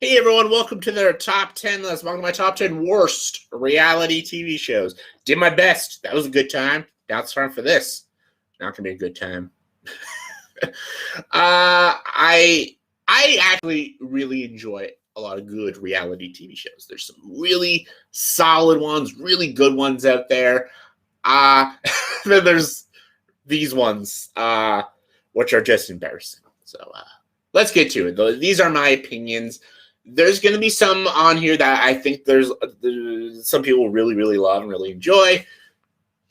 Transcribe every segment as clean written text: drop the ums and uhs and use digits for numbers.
Hey everyone, welcome to their top 10 list. Welcome to my top 10 worst reality TV shows. Did my best. That was a good time. Now it's time for this. Not gonna be a good time. I actually really enjoy a lot of good reality TV shows. There's some really solid ones, really good ones out there. Then there's these ones, which are just embarrassing. So let's get to it. These are my opinions. There's going to be some on here that I think there's some people really, really love and really enjoy.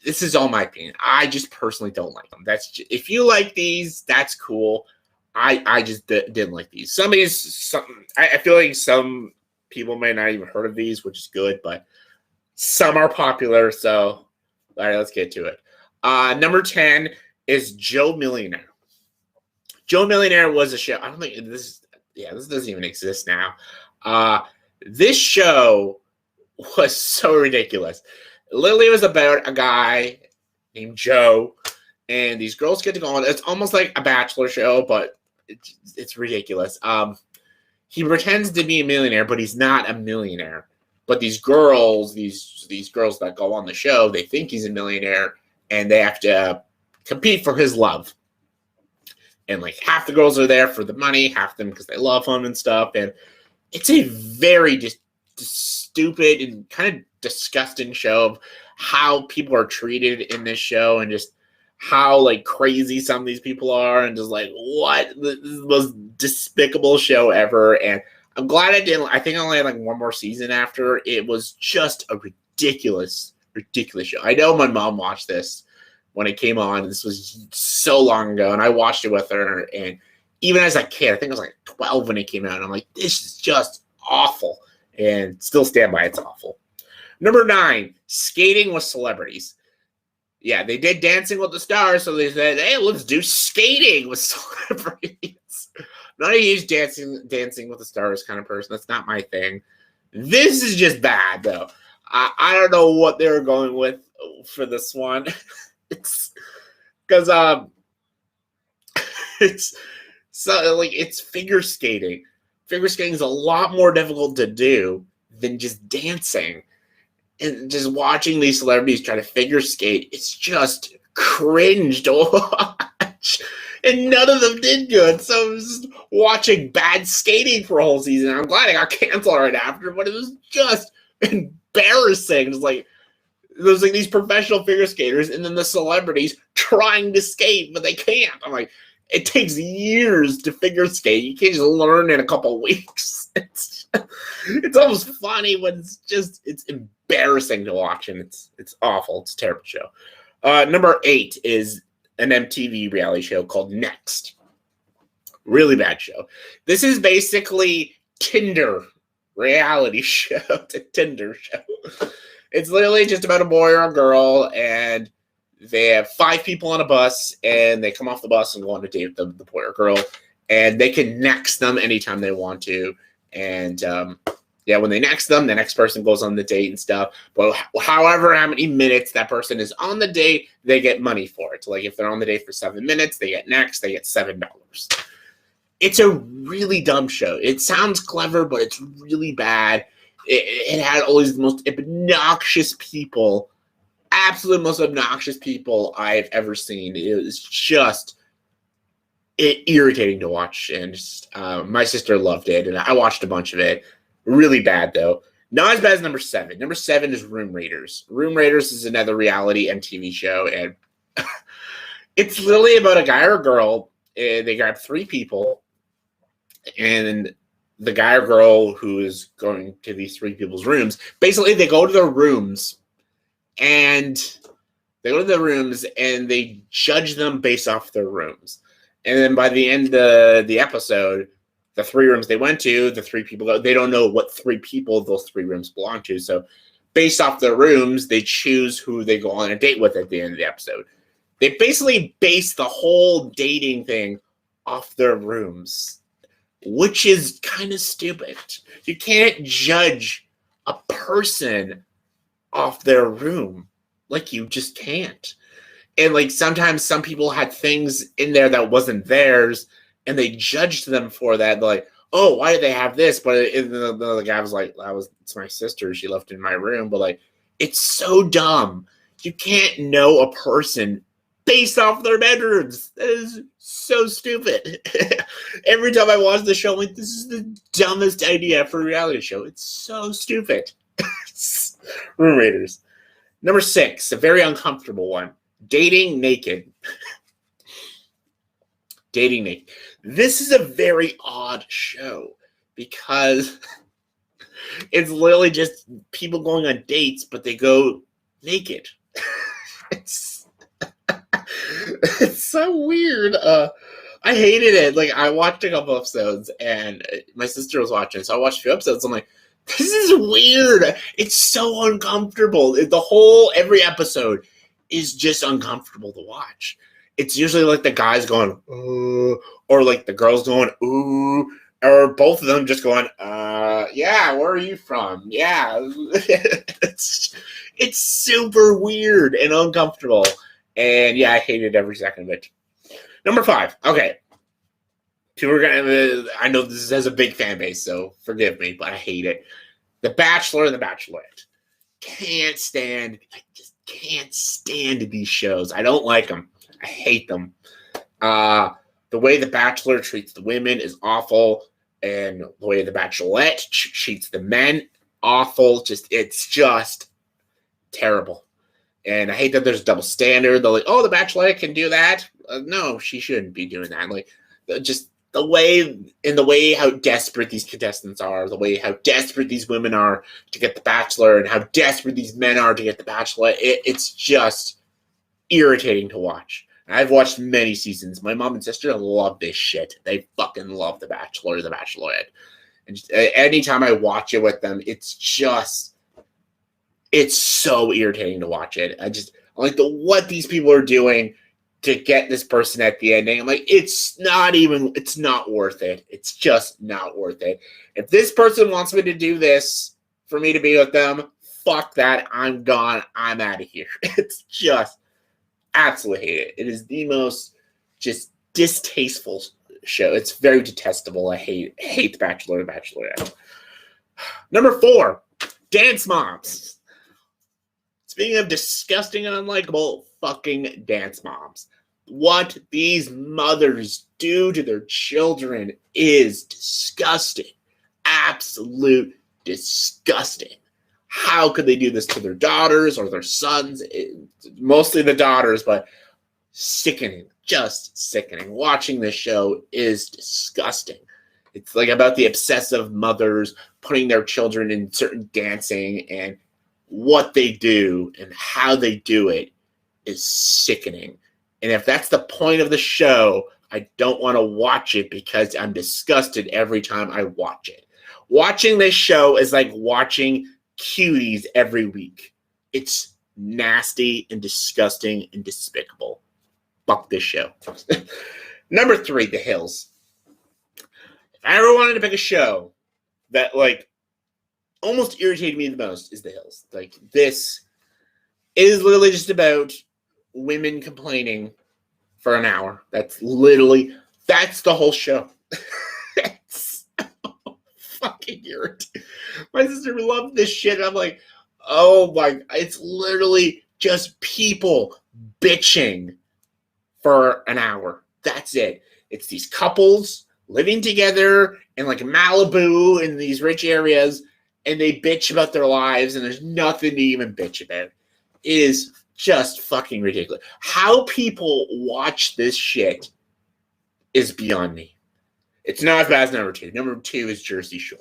This is all my opinion. I just personally don't like them. If you like these, that's cool. I just didn't like these. I feel like some people may not even heard of these, which is good, but some are popular. So, all right, let's get to it. Number 10 is Joe Millionaire. Joe Millionaire was a show. I don't think this doesn't even exist now. This show was so ridiculous. Literally, it was about a guy named Joe, and these girls get to go on. It's almost like a Bachelor show, but it's ridiculous. He pretends to be a millionaire, but he's not a millionaire. But these girls that go on the show, they think he's a millionaire, and they have to compete for his love. And like half the girls are there for the money, half of them because they love him and stuff. And it's a very just stupid and kind of disgusting show of how people are treated in this show, and just how like crazy some of these people are, and just like what this is the most despicable show ever. And I'm glad I didn't. I think I only had like one more season after. It was just a ridiculous show. I know my mom watched this when it came on. This was so long ago, and I watched it with her. And even as a kid, I think I was like 12 when it came out, and I'm like, this is just awful. And still stand by, it's awful. Number 9, skating with celebrities. Yeah, they did Dancing with the Stars, so they said, hey, let's do skating with celebrities. Not a huge dancing with the Stars kind of person. That's not my thing. This is just bad, though. I don't know what they were going with for this one. It's because it's figure skating. Figure skating is a lot more difficult to do than just dancing. And just watching these celebrities try to figure skate, it's just cringe to watch. And none of them did good. So I was just watching bad skating for a whole season. I'm glad I got canceled right after, but it was just embarrassing. It was like there's like these professional figure skaters, and then the celebrities trying to skate, but they can't. I'm like, it takes years to figure skate. You can't just learn in a couple of weeks. It's almost funny, but it's embarrassing to watch, and it's awful. It's a terrible show. Number 8 is an MTV reality show called Next. Really bad show. This is basically Tinder reality show. It's a Tinder show. It's literally just about a boy or a girl, and they have 5 people on a bus, and they come off the bus and go on a date with the boy or girl, and they can next them anytime they want to. And when they next them, the next person goes on the date and stuff. But however how many minutes that person is on the date, they get money for it. So like if they're on the date for 7 minutes, they get $7. It's a really dumb show. It sounds clever, but it's really bad. It had all these most obnoxious people, absolute most obnoxious people I've ever seen. It was just irritating to watch, and my sister loved it, and I watched a bunch of it. Really bad, though. Not as bad as number 7. Number 7 is Room Raiders. Room Raiders is another reality MTV show, and it's literally about a guy or a girl. And they grab 3 people, and the guy or girl who is going to these 3 people's rooms, basically they go to their rooms, and they judge them based off their rooms. And then by the end of the episode, the 3 rooms they went to, the 3 people go, they don't know what 3 people those 3 rooms belong to. So based off their rooms, they choose who they go on a date with at the end of the episode. They basically base the whole dating thing off their rooms, which is kind of stupid. You can't judge a person off their room. Like, you just can't. And like sometimes some people had things in there that wasn't theirs, and they judged them for that. Like, oh, why did they have this? But the guy was like, it's my sister. She left it in my room. But like, it's so dumb. You can't know a person based off their bedrooms. That is so stupid. Every time I watch the show, I'm like, this is the dumbest idea for a reality show. It's so stupid. Room Raiders. Number 6, a very uncomfortable one. Dating naked. Dating naked. This is a very odd show because it's literally just people going on dates, but they go naked. It's so weird. I hated it. Like, I watched a couple episodes, and my sister was watching, so I watched a few episodes. I'm like, this is weird. It's so uncomfortable. Every episode is just uncomfortable to watch. It's usually like the guys going, ooh, or like the girls going, ooh, or both of them just going, yeah, where are you from? Yeah. It's super weird and uncomfortable. And yeah, I hated every second of it. Number 5. Okay. I know this has a big fan base, so forgive me, but I hate it. The Bachelor and The Bachelorette. I just can't stand these shows. I don't like them. I hate them. The way The Bachelor treats the women is awful, and the way The Bachelorette treats the men, awful. It's just terrible. And I hate that there's a double standard. They're like, oh, The Bachelorette can do that. No, she shouldn't be doing that. Like, just the way how desperate these contestants are, the way how desperate these women are to get The Bachelor, and how desperate these men are to get The Bachelorette. It's just irritating to watch. I've watched many seasons. My mom and sister love this shit. They fucking love The Bachelor or The Bachelorette. And anytime I watch it with them, it's so irritating to watch it. I'm like, what these people are doing to get this person at the ending. I'm like, it's not worth it. It's just not worth it. If this person wants me to do this for me to be with them, fuck that. I'm gone. I'm out of here. It's just absolutely hate it. It is the most just distasteful show. It's very detestable. I hate The Bachelor and Bachelorette. Number 4, Dance Moms. Speaking of disgusting and unlikable, fucking dance moms. What these mothers do to their children is disgusting. Absolute disgusting. How could they do this to their daughters or their sons? Mostly the daughters, but sickening. Just sickening. Watching this show is disgusting. It's like about the obsessive mothers putting their children in certain dancing, and what they do and how they do it is sickening. And if that's the point of the show, I don't want to watch it because I'm disgusted every time I watch it. Watching this show is like watching Cuties every week. It's nasty and disgusting and despicable. Fuck this show. Number 3, The Hills. If I ever wanted to pick a show that like almost irritated me the most, is The Hills. Like, this is literally just about women complaining for an hour. That's the whole show. It's so fucking irritating. My sister loved this shit. And I'm like, oh my, it's literally just people bitching for an hour. That's it. It's these couples living together in like Malibu in these rich areas, and they bitch about their lives, and there's nothing to even bitch about. It is just fucking ridiculous. How people watch this shit is beyond me. It's not as bad as number 2. Number 2 is Jersey Shore.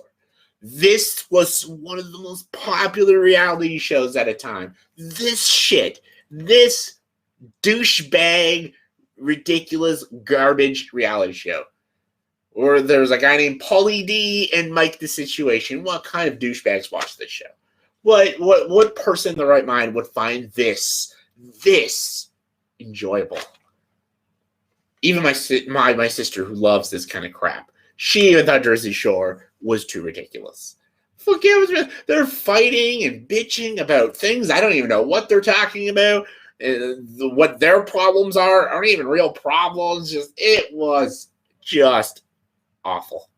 This was one of the most popular reality shows at a time. This douchebag, ridiculous, garbage reality show. Or there's a guy named Pauly D and Mike the Situation. What kind of douchebags watch this show? What person in the right mind would find this enjoyable? Even my sister, who loves this kind of crap, she even thought Jersey Shore was too ridiculous. They're fighting and bitching about things I don't even know what they're talking about. What their problems aren't even real problems. It was just awful.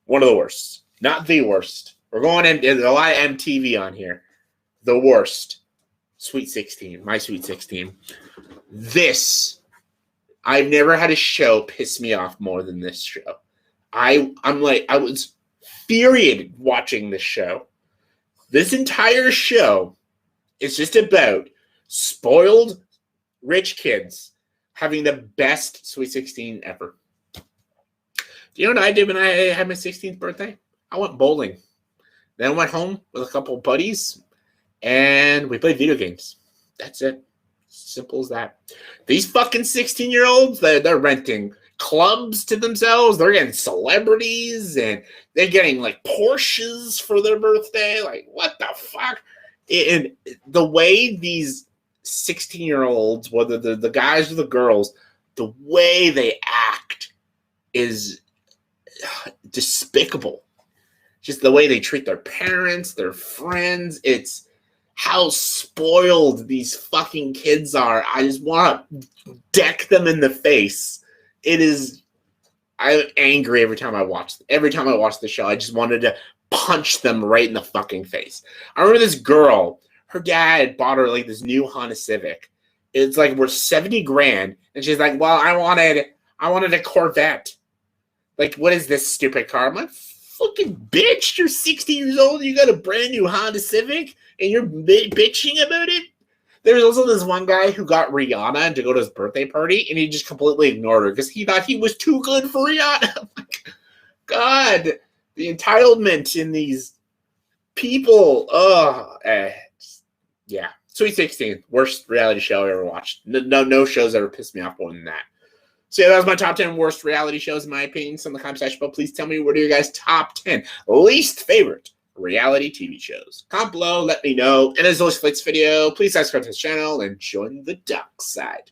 One of the worst. Not the worst. We're going in. There's a lot of MTV on here. The worst. Sweet 16. My Sweet 16. This. I've never had a show piss me off more than this show. I was infuriated watching this show. This entire show is just about spoiled rich kids having the best Sweet 16 ever. Do you know what I did when I had my 16th birthday? I went bowling. Then I went home with a couple of buddies, and we played video games. That's it. Simple as that. These fucking 16-year-olds, they're renting clubs to themselves. They're getting celebrities, and they're getting, like, Porsches for their birthday. Like, what the fuck? And the way these 16-year-olds, whether the guys or the girls, the way they act is despicable. Just the way they treat their parents, their friends. It's how spoiled these fucking kids are. I just want to deck them in the face. I'm angry every time I watch the show. I just wanted to punch them right in the fucking face. I remember this girl, her dad bought her like this new Honda Civic. It's like worth $70,000, and she's like, "Well, I wanted a Corvette." Like, what is this stupid car? I'm like, fucking bitch, you're 60 years old, you got a brand new Honda Civic, and you're bitching about it? There's also this one guy who got Rihanna to go to his birthday party, and he just completely ignored her because he thought he was too good for Rihanna. I'm like, God, the entitlement in these people. Yeah. Sweet 16, worst reality show I ever watched. No shows ever pissed me off more than that. So yeah, that was my top 10 worst reality shows, in my opinion. Some in the comment section, but please tell me, what are your guys' top 10 least favorite reality TV shows? Comment below, let me know. And as always, for this video, please subscribe to this channel and join the dark side.